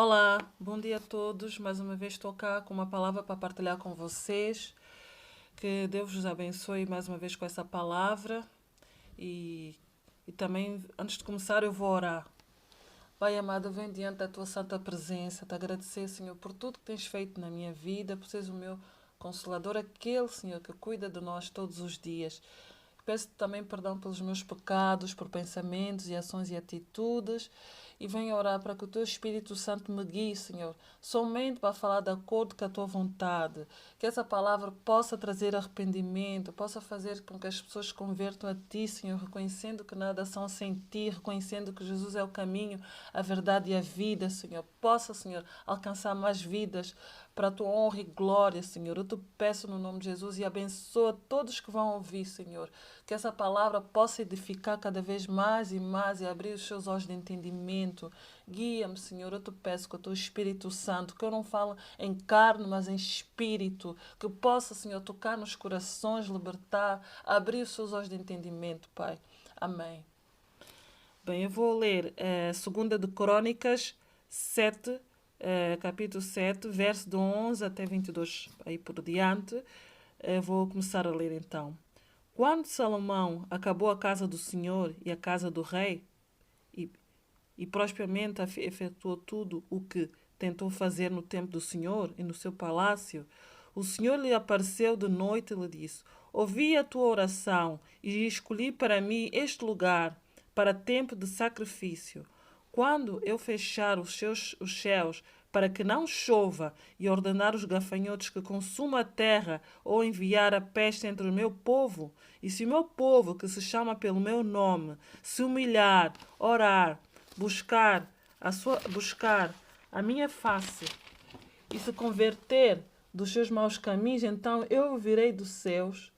Olá, bom dia a todos. Mais uma vez estou cá com uma palavra para partilhar com vocês. Que Deus vos abençoe mais uma vez com essa palavra. E, e também, antes de começar, eu vou orar. Pai amado, venho diante da tua santa presença, te agradecer, Senhor, por tudo que tens feito na minha vida, por seres o meu consolador, aquele, Senhor, que cuida de nós todos os dias. Peço também perdão pelos meus pecados, por pensamentos e ações e atitudes. E venho orar para que o teu Espírito Santo me guie, Senhor, somente para falar de acordo com a tua vontade. Que essa palavra possa trazer arrependimento, possa fazer com que as pessoas se convertam a ti, Senhor, reconhecendo que nada são sem ti, reconhecendo que Jesus é o caminho, a verdade e a vida, Senhor. Possa, Senhor, alcançar mais vidas para a tua honra e glória, Senhor. Eu te peço no nome de Jesus e abençoa todos que vão ouvir, Senhor. Que essa palavra possa edificar cada vez mais e mais e abrir os seus olhos de entendimento. Guia-me, Senhor. Eu te peço com o teu Espírito Santo, que eu não falo em carne, mas em espírito. Que possa, Senhor, tocar nos corações, libertar, abrir os seus olhos de entendimento, Pai. Amém. Bem, eu vou ler 2 de Crônicas 7, capítulo 7, verso de 11 até 22, aí por diante. Vou começar a ler então. Quando Salomão acabou a casa do Senhor e a casa do rei, e, e prosperamente efetuou tudo o que tentou fazer no templo do Senhor e no seu palácio, o Senhor lhe apareceu de noite e lhe disse: Ouvi a tua oração e escolhi para mim este lugar para tempo de sacrifício. Quando eu fechar os céus para que não chova e ordenar os gafanhotos que consumam a terra ou enviar a peste entre o meu povo, e se o meu povo, que se chama pelo meu nome, se humilhar, orar, buscar a minha face e se converter dos seus maus caminhos, então eu virei dos céus,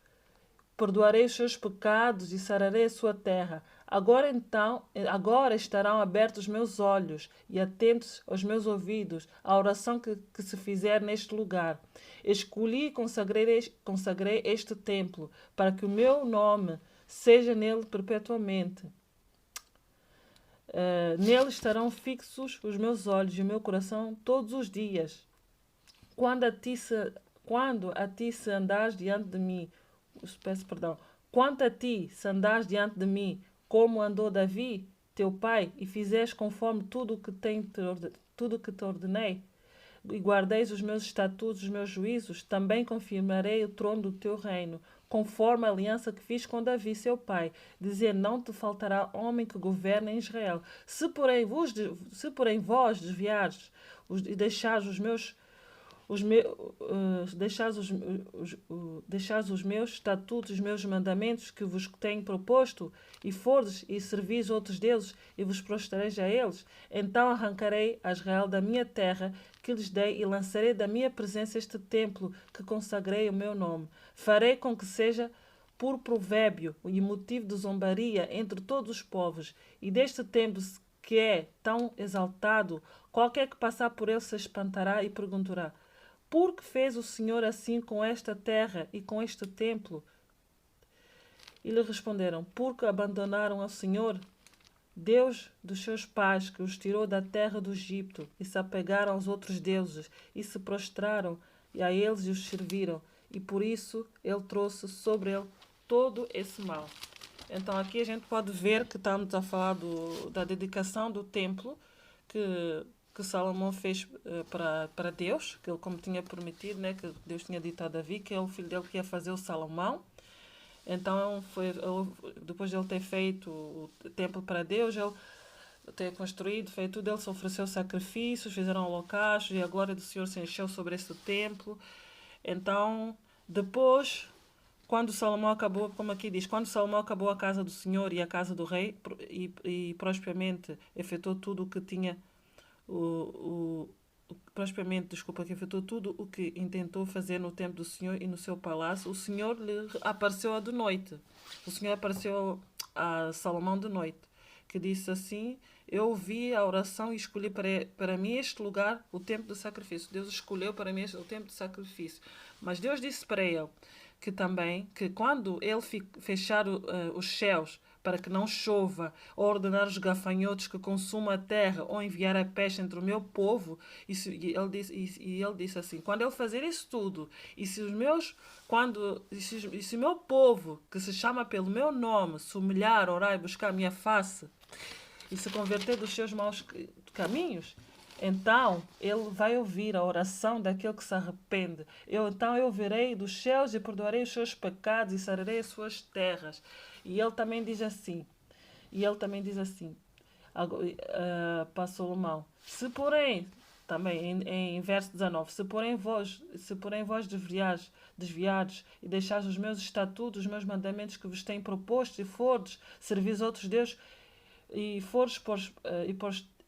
perdoarei os seus pecados e sararei a sua terra. Agora estarão abertos os meus olhos e atentos os meus ouvidos à oração que se fizer neste lugar. Escolhi e consagrei este templo para que o meu nome seja nele perpetuamente. Nele estarão fixos os meus olhos e o meu coração todos os dias. Quando a ti se, quando a ti se andares diante de mim, peço perdão, quanto a ti se andares diante de mim, como andou Davi, teu pai, e fizeres conforme tudo que te ordenei, e guardeis os meus estatutos, os meus juízos, também confirmarei o trono do teu reino, conforme a aliança que fiz com Davi, seu pai, dizer: não te faltará homem que governe em Israel. Se porém vós desviares e deixares deixares os meus estatutos, os meus mandamentos que vos tenho proposto, e fordes e servis outros deuses, e vos prostrareis a eles, então arrancarei a Israel da minha terra que lhes dei, e lançarei da minha presença este templo que consagrei o meu nome. Farei com que seja por provérbio e motivo de zombaria entre todos os povos, e deste templo que é tão exaltado, qualquer que passar por ele se espantará e perguntará: por que fez o Senhor assim com esta terra e com este templo? E lhe responderam: porque abandonaram ao Senhor, Deus dos seus pais, que os tirou da terra do Egito, e se apegaram aos outros deuses, e se prostraram a eles e os serviram, e por isso ele trouxe sobre ele todo esse mal. Então aqui a gente pode ver que estamos a falar da dedicação do templo que Salomão fez para Deus, que ele como tinha prometido, né, que Deus tinha dito a Davi, que é o filho dele que ia fazer o Salomão. Então, depois de ele ter feito o templo para Deus, ele ter construído, feito tudo, ele se ofereceu sacrifícios, fizeram holocaustos e a glória do Senhor se encheu sobre esse templo. Então, depois, quando Salomão acabou, como aqui diz, quando Salomão acabou a casa do Senhor e a casa do rei e prosperamente efetuou tudo o que tinha prosperamente, desculpa, que efetuou tudo o que intentou fazer no templo do Senhor e no seu palácio, o Senhor lhe apareceu de noite. O Senhor apareceu a Salomão de noite, que disse assim: eu ouvi a oração e escolhi para mim este lugar, o templo do sacrifício. Deus escolheu para mim o templo do sacrifício. Mas Deus disse para ele que também, que quando ele fechar os céus para que não chova, ou ordenar os gafanhotos que consumam a terra, ou enviar a peste entre o meu povo. E ele disse assim: quando ele fazer isso tudo, e se os meus, e se o meu povo, que se chama pelo meu nome, se humilhar, orar e buscar a minha face, e se converter dos seus maus caminhos, então ele vai ouvir a oração daquele que se arrepende. Então eu virei dos céus e perdoarei os seus pecados e sararei as suas terras. E ele também diz assim, para Salomão: se porém, também em verso 19, se porém vós desviares e deixares os meus estatutos, os meus mandamentos que vos tenho proposto, e fordes, servis outros deuses, e fores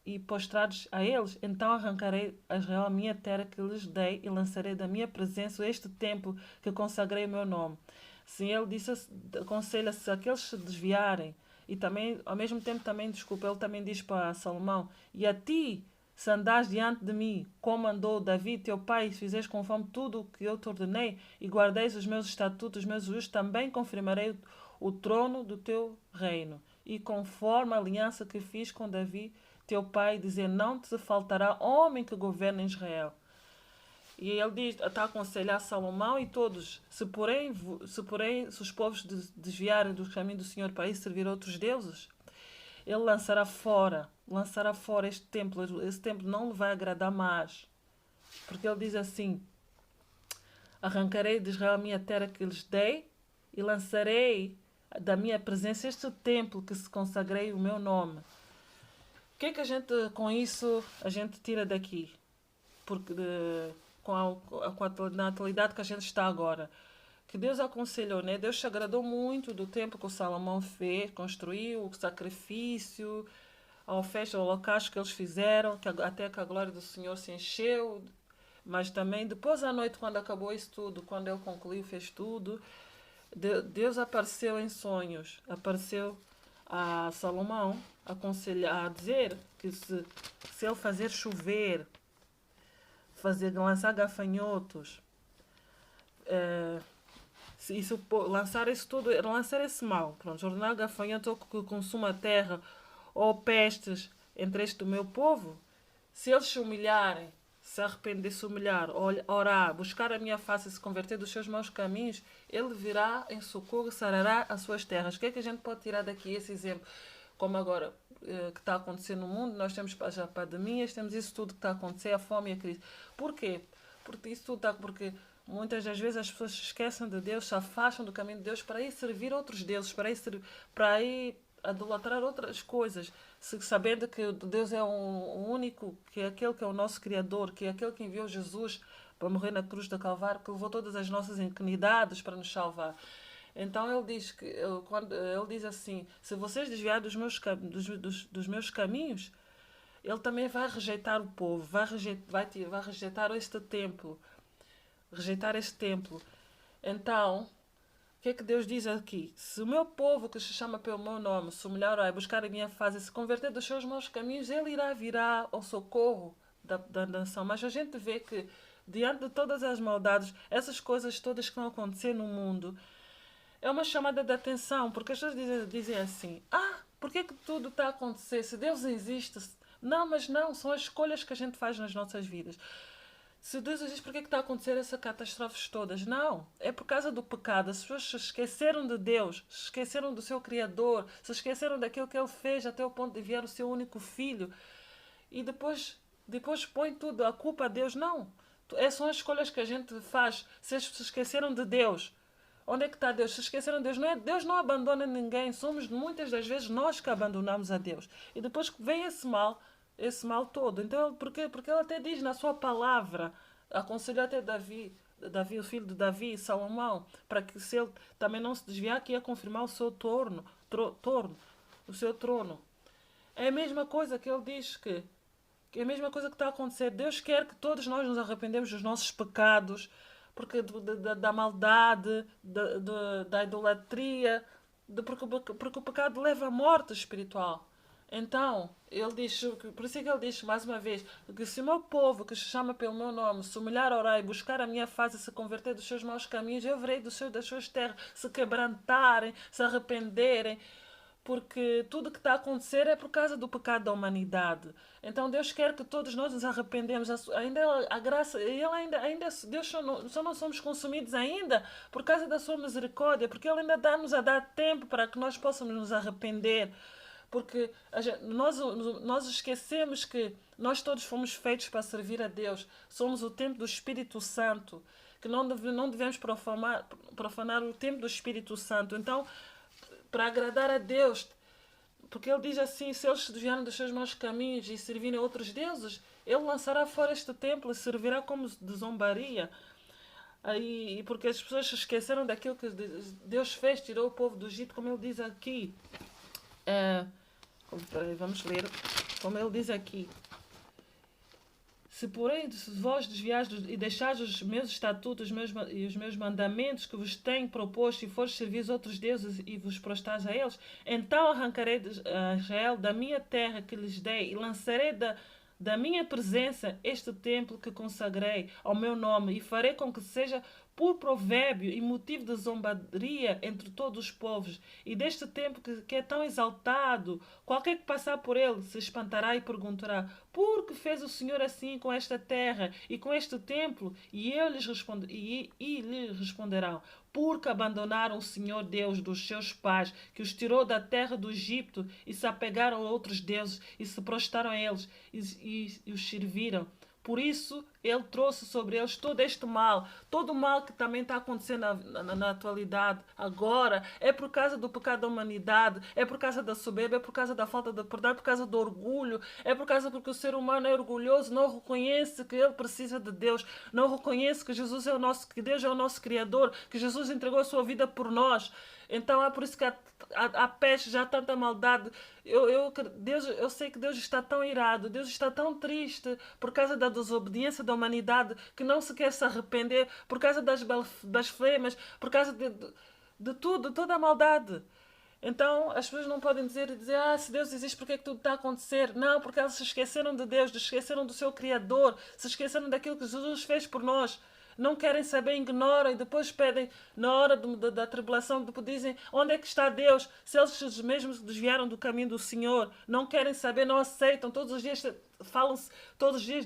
e postrados a eles, então arrancarei a Israel a minha terra que lhes dei, e lançarei da minha presença este templo que consagrei o meu nome. Sim, ele disse, aconselha-se aqueles se desviarem, e também, ao mesmo tempo, também, desculpa, ele também diz para Salomão: e a ti, se andares diante de mim, como andou Davi, teu pai, e fizeres conforme tudo o que eu te ordenei, e guardeis os meus estatutos, os meus juízos, também confirmarei o trono do teu reino. E conforme a aliança que fiz com Davi, teu pai, dizer: não te faltará homem que governe Israel. E ele diz, está a aconselhar Salomão e todos: se os povos desviarem do caminho do Senhor para ir servir outros deuses, ele lançará fora este templo. Esse templo não lhe vai agradar mais. Porque ele diz assim: arrancarei de Israel a minha terra que lhes dei, e lançarei da minha presença este templo que se consagrei o meu nome. O que é que a gente, com isso, a gente tira daqui? Porque na atualidade que a gente está agora, que Deus aconselhou, né? Deus se agradou muito do tempo que o Salomão fez, construiu, o sacrifício, a oferta, o holocausto que eles fizeram, até que a glória do Senhor se encheu. Mas também, depois à noite, quando acabou isso tudo, quando ele concluiu, fez tudo, Deus apareceu em sonhos, apareceu a Salomão, a dizer que se ele fazer chover, lançar gafanhotos, lançar isso tudo, lançar esse mal, pronto, ordenar gafanhotos ou que consuma a terra, ou pestes entre este meu povo, se eles se humilharem, se arrepender, se humilhar, orar, buscar a minha face e se converter dos seus maus caminhos, ele virá em socorro e sarará as suas terras. O que é que a gente pode tirar daqui esse exemplo? Como agora que está a acontecer no mundo, nós temos já pandemias, temos isso tudo que está a acontecer, a fome e a crise. Porquê? Porque isso tudo está... Porque muitas das vezes as pessoas se esquecem de Deus, se afastam do caminho de Deus para ir servir outros deuses, para ir idolatrar outras coisas, sabendo que Deus é um único, que é aquele que é o nosso Criador, que é aquele que enviou Jesus para morrer na cruz do Calvário, que levou todas as nossas iniquidades para nos salvar. Então ele diz assim: se vocês desviarem dos meus caminhos, ele também vai rejeitar o povo, vai rejeitar este templo, rejeitar este templo. Então, o que é que Deus diz aqui? Se o meu povo, que se chama pelo meu nome, se humilhar e buscar a minha face, se converter dos seus maus caminhos, ele virá ao socorro da nação. Mas a gente vê que, diante de todas as maldades, essas coisas todas que estão a acontecer no mundo, é uma chamada de atenção, porque as pessoas dizem assim: por que tudo está a acontecer? Se Deus existe... Não, mas não, são as escolhas que a gente faz nas nossas vidas. Se Deus existe, por que está a acontecer essas catástrofes todas? Não, é por causa do pecado. As pessoas se esqueceram de Deus, se esqueceram do seu Criador, se esqueceram daquilo que Ele fez até o ponto de enviar o seu único Filho. E depois põe tudo, a culpa a Deus. Não, são as escolhas que a gente faz. Se esqueceram de Deus, onde é que está Deus? Se esqueceram de Deus, Deus não abandona ninguém. Somos muitas das vezes nós que abandonamos a Deus. E depois vem esse mal todo. Então, porque ele até diz na sua palavra, aconselhou até Davi, o filho de Davi, Salomão, para que se ele também não se desviar, que ia confirmar o seu o seu trono. É a mesma coisa que ele diz que é a mesma coisa que está a acontecer. Deus quer que todos nós nos arrependemos dos nossos pecados, porque da maldade, da idolatria, porque o pecado leva à morte espiritual. Então, ele diz, por isso é que ele diz mais uma vez, que se o meu povo, que se chama pelo meu nome, se humilhar, orar e buscar a minha face, se converter dos seus maus caminhos, eu verei das suas terras, se quebrantarem, se arrependerem, porque tudo que está a acontecer é por causa do pecado da humanidade. Então Deus quer que todos nós nos arrependemos. Ainda a graça, ele ainda Deus só não somos consumidos ainda por causa da sua misericórdia, porque Ele ainda nos a dar tempo para que nós possamos nos arrepender. Porque nós esquecemos que nós todos fomos feitos para servir a Deus. Somos o templo do Espírito Santo, que não devemos profanar o templo do Espírito Santo. Então, para agradar a Deus, porque Ele diz assim: se eles se desviarem dos seus maus caminhos e servirem a outros deuses, Ele lançará fora este templo e servirá como de zombaria. Aí, porque as pessoas se esqueceram daquilo que Deus fez, tirou o povo do Egito, como Ele diz aqui. Vamos ler, como Ele diz aqui. Se porém vós desviares e deixares os meus estatutos e os meus mandamentos que vos tenho proposto e fores servir outros deuses e vos prostrares a eles, então arrancarei a Israel da minha terra que lhes dei e lançarei da minha presença este templo que consagrei ao meu nome e farei com que seja por provérbio e motivo de zombaria entre todos os povos. E deste templo que é tão exaltado, qualquer que passar por ele se espantará e perguntará: por que fez o Senhor assim com esta terra e com este templo? E lhes responderão: porque abandonaram o Senhor Deus dos seus pais, que os tirou da terra do Egito, e se apegaram a outros deuses, e se prostraram a eles, e os serviram. Por isso, Ele trouxe sobre eles todo este mal, todo o mal que também está acontecendo na atualidade, agora, é por causa do pecado da humanidade, é por causa da soberba, é por causa da falta de perdão, é por causa do orgulho, é por causa porque o ser humano é orgulhoso, não reconhece que ele precisa de Deus, não reconhece que Jesus é que Deus é o nosso Criador, que Jesus entregou a sua vida por nós. Então é por isso que há peste, já há tanta maldade. Eu sei que Deus está tão irado, Deus está tão triste por causa da desobediência da humanidade, que não se quer se arrepender, por causa das blasfemas, por causa de tudo, toda a maldade. Então as pessoas não podem dizer, se Deus existe, porque é que tudo está a acontecer? Não, porque elas se esqueceram de Deus, se esqueceram do seu Criador, se esqueceram daquilo que Jesus fez por nós. Não querem saber, ignoram e depois pedem, na hora da tribulação, depois dizem: onde é que está Deus? Se eles mesmos desviaram do caminho do Senhor, não querem saber, não aceitam. Todos os dias falam-se, todos os dias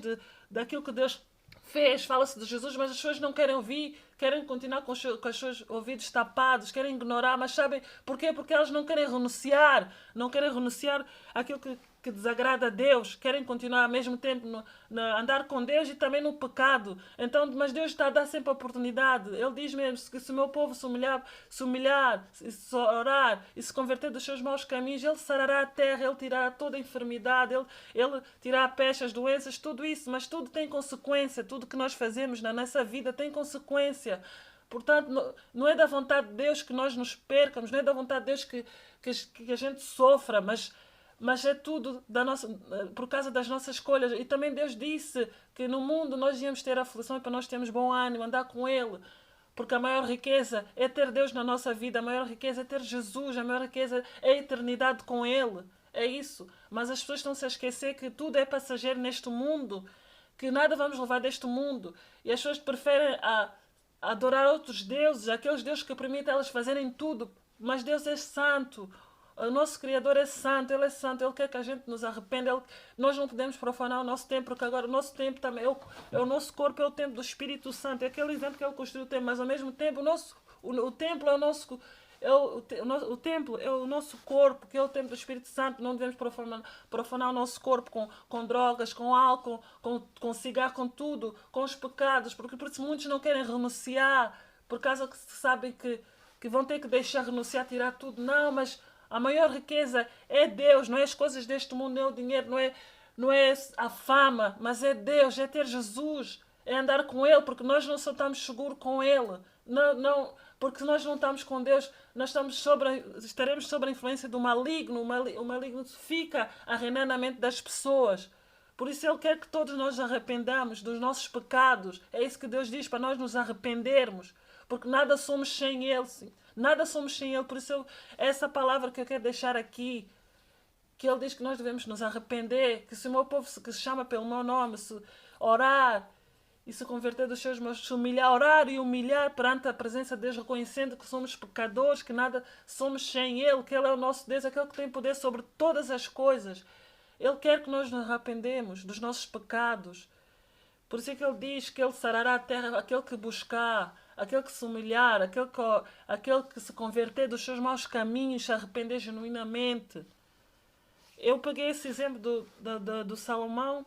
daquilo que Deus fez, fala-se de Jesus, mas as pessoas não querem ouvir, querem continuar com os seus ouvidos tapados, querem ignorar, mas sabem porquê? Porque elas não querem renunciar àquilo que desagrada a Deus, querem continuar ao mesmo tempo andar com Deus e também no pecado. Então, mas Deus está a dar sempre a oportunidade. Ele diz mesmo que se o meu povo se humilhar, se orar e se converter dos seus maus caminhos, Ele sarará a terra, Ele tirará toda a enfermidade, Ele tirará a peste, as doenças, tudo isso, mas tudo tem consequência, tudo que nós fazemos na nossa vida tem consequência. Portanto, não é da vontade de Deus que nós nos percamos, não é da vontade de Deus que a gente sofra, mas é tudo por causa das nossas escolhas. E também Deus disse que no mundo nós íamos ter aflição e para nós termos bom ânimo, andar com Ele. Porque a maior riqueza é ter Deus na nossa vida, a maior riqueza é ter Jesus, a maior riqueza é a eternidade com Ele. É isso. Mas as pessoas estão-se a esquecer que tudo é passageiro neste mundo, que nada vamos levar deste mundo. E as pessoas preferem adorar outros deuses, aqueles deuses que permitem elas fazerem tudo. Mas Deus é santo. O nosso Criador é santo, Ele é santo, Ele quer que a gente nos arrependa. Nós não podemos profanar o nosso templo, porque agora o nosso templo também é o nosso corpo, é o templo do Espírito Santo. É aquele exemplo que Ele construiu o templo, mas ao mesmo tempo o templo é o nosso. O templo é o nosso corpo, que é o templo do Espírito Santo. Não devemos profanar o nosso corpo com drogas, com álcool, com cigarro, com tudo, com os pecados, porque por isso muitos não querem renunciar, por causa que sabem que vão ter que deixar renunciar, tirar tudo. Não, mas a maior riqueza é Deus, não é as coisas deste mundo, não é o dinheiro, não é a fama, mas é Deus, é ter Jesus, é andar com Ele, porque nós não só estamos seguros com Ele. Não, porque se nós não estamos com Deus, nós estaremos sob a influência do maligno. O maligno fica a reinar na mente das pessoas. Por isso Ele quer que todos nós arrependamos dos nossos pecados. É isso que Deus diz, para nós nos arrependermos. Porque nada somos sem Ele. Nada somos sem Ele. Por isso essa palavra que eu quero deixar aqui, que Ele diz que nós devemos nos arrepender, que se o meu povo que se chama pelo meu nome, se orar e se converter dos seus maus, se humilhar, orar e humilhar perante a presença de Deus, reconhecendo que somos pecadores, que nada somos sem Ele, que Ele é o nosso Deus, aquele que tem poder sobre todas as coisas. Ele quer que nós nos arrependemos dos nossos pecados. Por isso é que Ele diz que Ele sarará a terra aquele que buscar, aquele que se humilhar, aquele que se converter dos seus maus caminhos, se arrepender genuinamente. Eu peguei esse exemplo do Salomão,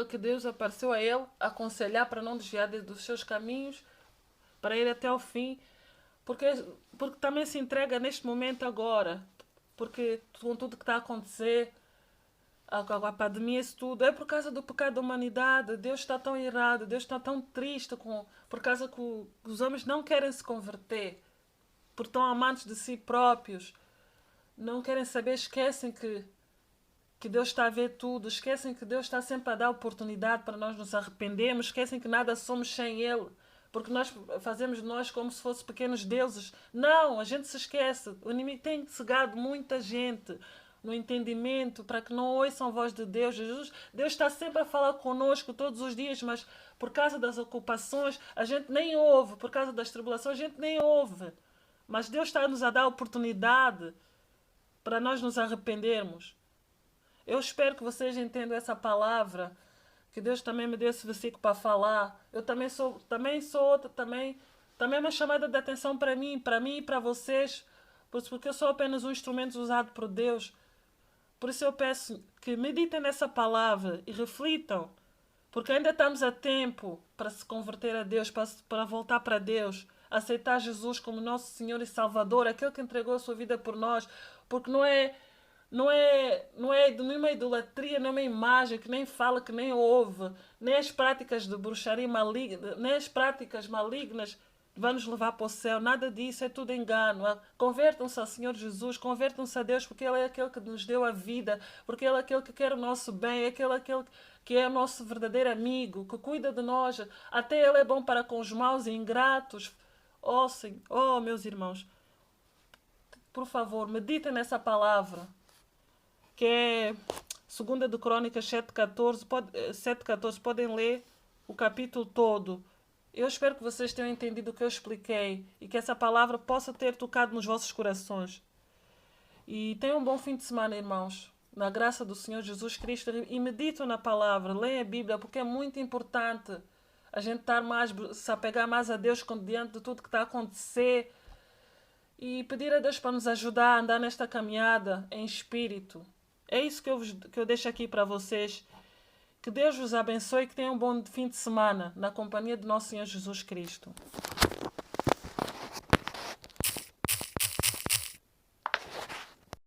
que Deus apareceu a ele, aconselhar para não desviar dos seus caminhos, para ir até ao fim, porque, porque também se entrega neste momento agora, porque com tudo que está a acontecer, a pandemia, isso tudo, é por causa do pecado da humanidade. Deus está tão irado, Deus está tão triste por causa que os homens não querem se converter, por tão amantes de si próprios, não querem saber, esquecem que Deus está a ver tudo, esquecem que Deus está sempre a dar oportunidade para nós nos arrependermos, esquecem que nada somos sem Ele, porque nós fazemos de nós como se fossem pequenos deuses. Não, a gente se esquece. O inimigo tem cegado muita gente no entendimento para que não ouçam a voz de Deus. Deus está sempre a falar conosco todos os dias, mas por causa das ocupações a gente nem ouve, por causa das tribulações a gente nem ouve. Mas Deus está-nos a dar a oportunidade para nós nos arrependermos. Eu espero que vocês entendam essa palavra, que Deus também me deu esse versículo para falar. Eu também sou outra, também é uma chamada de atenção para mim e para vocês, porque eu sou apenas um instrumento usado por Deus. Por isso eu peço que meditem nessa palavra e reflitam, porque ainda estamos a tempo para se converter a Deus, para voltar para Deus, aceitar Jesus como nosso Senhor e Salvador, aquele que entregou a sua vida por nós, porque não é nenhuma idolatria, não é uma imagem que nem fala, que nem ouve, nem as práticas de bruxaria maligna, nem as práticas malignas vão nos levar para o céu. Nada disso, é tudo engano. Convertam-se ao Senhor Jesus, convertam-se a Deus, porque Ele é aquele que nos deu a vida, porque Ele é aquele que quer o nosso bem, é aquele que é o nosso verdadeiro amigo, que cuida de nós. Até Ele é bom para com os maus e ingratos. Oh, Senhor, oh, meus irmãos, por favor, meditem nessa palavra, que é 2 de Crônicas 7,14, podem ler o capítulo todo. Eu espero que vocês tenham entendido o que eu expliquei e que essa palavra possa ter tocado nos vossos corações. E tenham um bom fim de semana, irmãos, na graça do Senhor Jesus Cristo, e meditam na palavra, leiam a Bíblia, porque é muito importante a gente se apegar mais a Deus diante de tudo que está a acontecer, e pedir a Deus para nos ajudar a andar nesta caminhada em espírito. É isso que eu deixo aqui para vocês. Que Deus vos abençoe e que tenham um bom fim de semana na companhia de nosso Senhor Jesus Cristo.